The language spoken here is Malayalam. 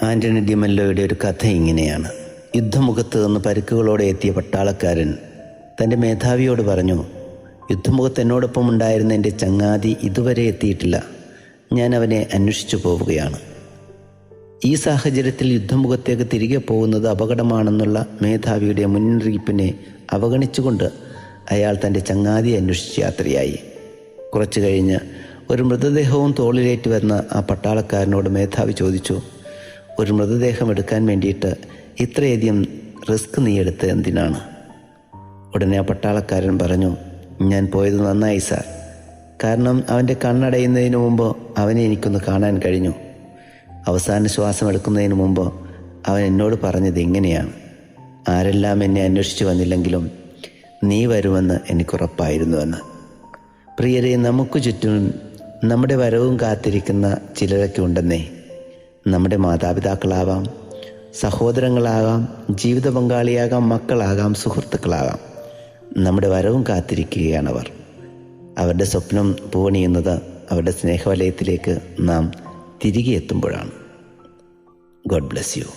ആൻ്റണി ഡി മെല്ലോയുടെ ഒരു കഥ ഇങ്ങനെയാണ്. യുദ്ധമുഖത്ത് നിന്ന് പരിക്കുകളോടെ എത്തിയ പട്ടാളക്കാരൻ തൻ്റെ മേധാവിയോട് പറഞ്ഞു, യുദ്ധമുഖത്ത് എന്നോടൊപ്പം ഉണ്ടായിരുന്ന എൻ്റെ ചങ്ങാതി ഇതുവരെ എത്തിയിട്ടില്ല, ഞാൻ അവനെ അന്വേഷിച്ചു പോവുകയാണ്. ഈ സാഹചര്യത്തിൽ യുദ്ധമുഖത്തേക്ക് തിരികെ പോകുന്നത് അപകടമാണെന്നുള്ള മേധാവിയുടെ മുന്നറിയിപ്പിനെ അവഗണിച്ചുകൊണ്ട് അയാൾ തൻ്റെ ചങ്ങാതിയെ അന്വേഷിച്ച് യാത്രയായി. കുറച്ചു കഴിഞ്ഞ് ഒരു മൃതദേഹവും തോളിലേറ്റ് വരുന്ന ആ പട്ടാളക്കാരനോട് മേധാവി ചോദിച്ചു, ഒരു മൃതദേഹം എടുക്കാൻ വേണ്ടിയിട്ട് ഇത്രയധികം റിസ്ക് നീ എടുത്ത് എന്തിനാണ്? ഉടനെ ആ പട്ടാളക്കാരൻ പറഞ്ഞു, ഞാൻ പോയത് നന്നായി സാർ, കാരണം അവൻ്റെ കണ്ണടയുന്നതിന് മുമ്പ് അവനെ എനിക്കൊന്ന് കാണാൻ കഴിഞ്ഞു. അവസാന ശ്വാസം എടുക്കുന്നതിന് മുമ്പ് അവൻ എന്നോട് പറഞ്ഞത് ഇങ്ങനെയാണ്, ആരെല്ലാം എന്നെ അന്വേഷിച്ചു വന്നില്ലെങ്കിലും നീ വരുമെന്ന് എനിക്കുറപ്പായിരുന്നുവെന്ന്. പ്രിയരെ, നമുക്ക് ചുറ്റും നമ്മുടെ വരവും കാത്തിരിക്കുന്ന ചിലരൊക്കെ ഉണ്ടെന്നേ. നമ്മുടെ മാതാപിതാക്കളാവാം, സഹോദരങ്ങളാകാം, ജീവിത പങ്കാളിയാകാം, മക്കളാകാം, സുഹൃത്തുക്കളാകാം. നമ്മുടെ വരവും കാത്തിരിക്കുകയാണവർ. അവരുടെ സ്വപ്നം പൂവണിയുന്നത് അവരുടെ സ്നേഹവലയത്തിലേക്ക് നാം തിരികെ എത്തുമ്പോഴാണ്. God bless you.